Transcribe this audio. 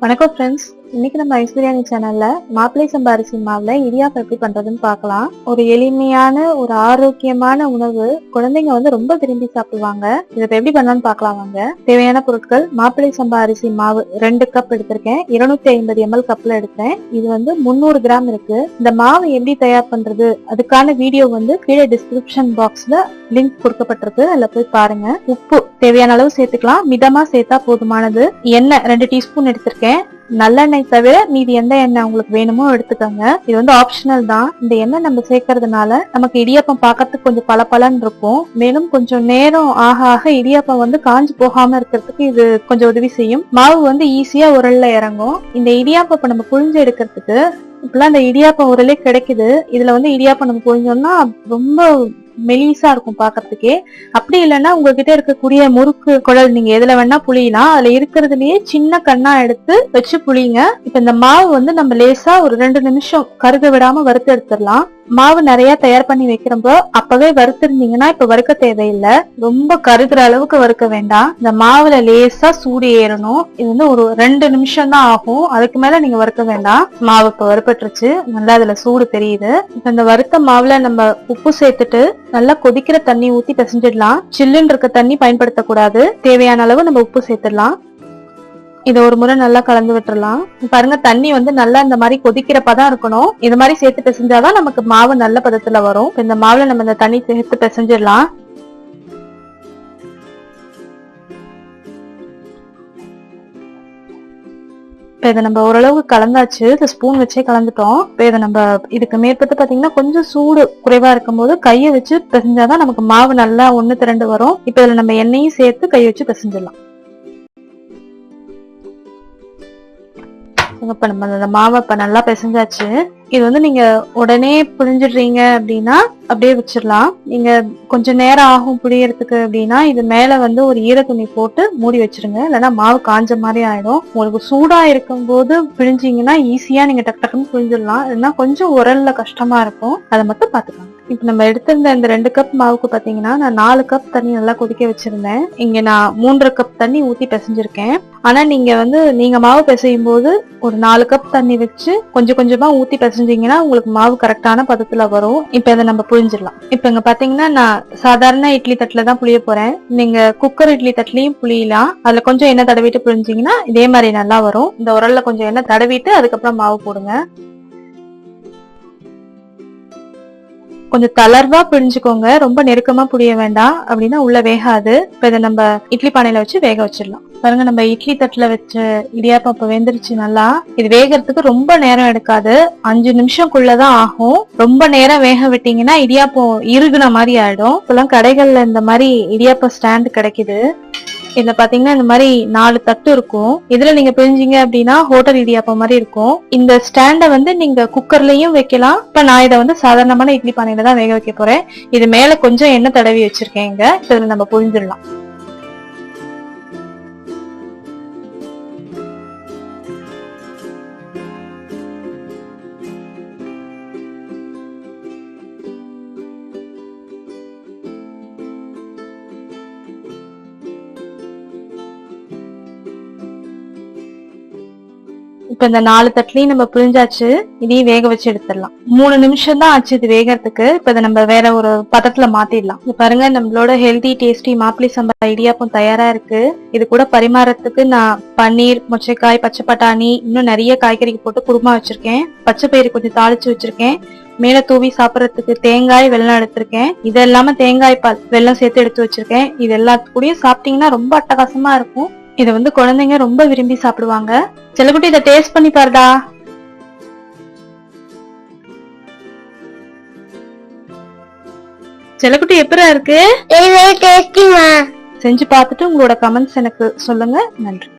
வணக்கம் ஃப்ரெண்ட்ஸ், இன்னைக்கு நம்ம ஐஸ் பிரியாணி சேனல்ல மாப்பிள்ளை சம்பா அரிசி மாவுல இடியாப்பம் எப்படி பண்றதுன்னு பார்க்கலாம். ஒரு எளிமையான ஒரு ஆரோக்கியமான உணவு, குழந்தைங்க வந்து ரொம்ப விரும்பி சாப்பிடுவாங்க. இதை எப்படி பண்ணலாம்னு பார்க்கலாம் வாங்க. தேவையான பொருட்கள்: மாப்பிள்ளை சம்பா அரிசி மாவு 2 கப் எடுத்திருக்கேன். 250 ml கப்ல எடுத்தேன். இது வந்து 300 கிராம் இருக்கு. இந்த மாவு எப்படி தயார் பண்றது அதுக்கான வீடியோ வந்து கீழே டிஸ்கிரிப்ஷன் பாக்ஸ்ல லிங்க் கொடுக்கப்பட்டிருக்கு, அதுல போய் பாருங்க. உப்பு தேவையான அளவு சேர்த்துக்கலாம், மிதமா சேர்த்தா போதுமானது. எண்ணெய் 2 டீஸ்பூன் எடுத்திருக்கேன். நல்லெண்ணெய் தவிர மீதி எந்த எண்ணெய் உங்களுக்கு வேணுமோ எடுத்துக்கோங்க. இது வந்து ஆப்ஷனல் தான். இந்த எண்ணெய் நம்ம சேர்க்கறதுனால நமக்கு இடியாப்பம் பார்க்கறதுக்கு கொஞ்சம் பளபளன்னு இருக்கும். மேலும் கொஞ்சம் நேரம் ஆக ஆக இடியாப்பம் வந்து காஞ்சு போகாம இருக்கிறதுக்கு இது கொஞ்சம் உதவி செய்யும். மாவு வந்து ஈஸியா உரல்ல இறங்கும். இந்த இடியாப்பம் நம்ம புழிஞ்சு எடுக்கிறதுக்கு இப்பெல்லாம் இந்த இடியாப்பம் உரலே கிடைக்குது. இதுல வந்து இடியாப்பம் நம்ம புழிஞ்சோம்னா ரொம்ப மெலிசா இருக்கும் பாக்கிறதுக்கே. அப்படி இல்லைன்னா உங்ககிட்ட இருக்கக்கூடிய முறுக்கு குழல் நீங்க எதுல வேணா புளியலாம். அதுல இருக்கிறதுலயே சின்ன கண்ணா எடுத்து வச்சு புளிங்க. இப்ப இந்த மாவு வந்து நம்ம லேசா ஒரு 2 நிமிஷம் கருக விடாம வறுத்து எடுத்துடலாம். மாவு நிறைய தயார் பண்ணி வைக்கிறப்போ அப்பவே வறுத்திருந்தீங்கன்னா இப்ப வறுக்க தேவையில்லை. ரொம்ப கருகிற அளவுக்கு வறுக்க வேண்டாம். இந்த மாவுல லேசா சூடு ஏறணும். இது வந்து ஒரு 2 நிமிஷம் தான் ஆகும், அதுக்கு மேல நீங்க வறுக்க வேண்டாம். மாவு இப்ப வறுப்பட்டுருச்சு, நல்லா அதுல சூடு தெரியுது. இப்ப இந்த வறுத்த மாவுல நம்ம உப்பு சேர்த்துட்டு நல்லா கொதிக்கிற தண்ணி ஊத்தி பிசைஞ்சிடலாம். சில்லுன்னு இருக்க தண்ணி பயன்படுத்தக்கூடாது. தேவையான அளவு நம்ம உப்பு சேர்த்துடலாம். இதை ஒரு முறை நல்லா கலந்து விட்டுறலாம். பாருங்க, தண்ணி வந்து நல்லா இந்த மாதிரி கொதிக்கிற பதம் இருக்கணும். இது மாதிரி சேர்த்து பிசைஞ்சாதான் நமக்கு மாவு நல்ல பதத்துல வரும். இந்த மாவுல நம்ம இந்த தண்ணி சேர்த்து பிசைஞ்சிடலாம். இப்ப இதை நம்ம ஓரளவு கலந்தாச்சு. இந்த ஸ்பூன் வச்சே கலந்துட்டோம். இப்ப இதை நம்ம இதுக்கு மேற்பட்டு பாத்தீங்கன்னா கொஞ்சம் சூடு குறைவா இருக்கும் போது கையை வச்சு பிசைஞ்சாதான் நமக்கு மாவு நல்லா ஒண்ணு திரண்டு வரும். இப்ப இதுல நம்ம எண்ணெயும் சேர்த்து கையை வச்சு பிசைஞ்சிடலாம். இப்ப நம்ம அந்த மாவை இப்ப நல்லா பிசைஞ்சாச்சு. இது வந்து நீங்க உடனே புழிஞ்சிடுறீங்க அப்படின்னா அப்படியே வச்சிடலாம். நீங்க கொஞ்சம் நேரம் ஆகும் புழியறதுக்கு அப்படின்னா இது மேல வந்து ஒரு ஈர துணி போட்டு மூடி வச்சிருங்க. இல்லைன்னா மாவு காஞ்ச மாதிரி ஆயிடும். உங்களுக்கு சூடா இருக்கும் போது பிழிஞ்சிங்கன்னா ஈஸியா நீங்க டக்கு டக்குன்னு புழிஞ்சிடலாம். இல்லைன்னா கொஞ்சம் உரல்ல கஷ்டமா இருக்கும், அதை மட்டும் பாத்துக்கலாம். இப்ப நம்ம எடுத்திருந்த இந்த 2 கப் மாவுக்கு பாத்தீங்கன்னா நான் 4 கப் தண்ணி நல்லா கொதிக்க வச்சிருந்தேன். இங்க நான் 3.5 கப் தண்ணி ஊத்தி பிசைஞ்சிருக்கேன். ஆனா நீங்க வந்து நீங்க மாவு பிசையும் போது ஒரு 4 கப் தண்ணி வச்சு கொஞ்சம் கொஞ்சமா ஊத்தி பிசைஞ்சீங்கன்னா உங்களுக்கு மாவு கரெக்டான பதத்துல வரும். இப்ப இதை நம்ம புழிஞ்சிடலாம். இப்ப இங்க பாத்தீங்கன்னா நான் சாதாரண இட்லி தட்டுல தான் புளிய போறேன். நீங்க குக்கர் இட்லி தட்டுலயும் புளியலாம். அதுல கொஞ்சம் எண்ணெய் தடவிட்டு புழிஞ்சிங்கன்னா இதே மாதிரி நல்லா வரும். இந்த உரல்ல கொஞ்சம் எண்ணெய் தடவிட்டு அதுக்கப்புறம் மாவு போடுங்க. கொஞ்சம் தளர்வா பிழிஞ்சுக்கோங்க, ரொம்ப நெருக்கமா புளிய வேண்டாம், அப்படின்னா உள்ள வேகாது. இப்ப இதை நம்ம இட்லி பானையில வச்சு வேக வச்சிடலாம். பாருங்க, நம்ம இட்லி தட்டுல வச்ச இடியாப்பம் இப்ப வெந்துருச்சு நல்லா. இது வேகிறதுக்கு ரொம்ப நேரம் எடுக்காது, 5 நிமிஷம்குள்ளதான் ஆகும். ரொம்ப நேரம் வேக விட்டீங்கன்னா இடியாப்பம் இறுகுன மாதிரி ஆயிடும். இப்பெல்லாம் கடைகள்ல இந்த மாதிரி இடியாப்பம் ஸ்டாண்ட் கிடைக்குது. இதுல பாத்தீங்கன்னா இந்த மாதிரி 4 தட்டு இருக்கும். இதுல நீங்க பிழிஞ்சீங்க அப்படின்னா ஹோட்டல் இடியாப்பம் மாதிரி இருக்கும். இந்த ஸ்டாண்ட வந்து நீங்க குக்கர்லயும் வைக்கலாம். இப்ப நான் இதை வந்து சாதாரணமான இட்லி பானையில தான் வேக வைக்க போறேன். இது மேல கொஞ்சம் எண்ணெய் தடவி வச்சிருக்கேன். இதுல நம்ம புழிஞ்சிடலாம். இப்ப இந்த 4 தட்டுலயும் நம்ம புழிஞ்சாச்சு. இதையும் வேக வச்சு எடுத்துடலாம். 3 நிமிஷம் தான் ஆச்சு இது வேகிறதுக்கு. இப்ப இதை நம்ம வேற ஒரு பதத்துல மாத்திடலாம். பாருங்க, நம்மளோட ஹெல்தி டேஸ்டி மாப்பிள்ளை சம்பா இடியாப்பம் தயாரா இருக்கு. இது கூட பரிமாறத்துக்கு நான் பன்னீர், மொச்சக்காய், பச்சை பட்டாணி, இன்னும் நிறைய காய்கறி போட்டு குருமா வச்சிருக்கேன். பச்சை பயிறு கொஞ்சம் தாளிச்சு வச்சிருக்கேன். மேல தூவி சாப்பிடறதுக்கு தேங்காய், வெல்லம் எடுத்திருக்கேன். இது இல்லாம தேங்காய் பால், வெல்லம் சேர்த்து எடுத்து வச்சிருக்கேன். இது எல்லாத்துக்கூடயும் சாப்பிட்டீங்கன்னா ரொம்ப அட்டகாசமா இருக்கும். இதை வந்து குழந்தைங்க ரொம்ப விரும்பி சாப்பிடுவாங்க. செல்லக்குட்டி, இதை டேஸ்ட் பண்ணி பாருடா. செல்லக்குட்டி, எப்பரா இருக்கு? செஞ்சு பார்த்துட்டு உங்களோட கமெண்ட்ஸ் எனக்கு சொல்லுங்க. நன்றி.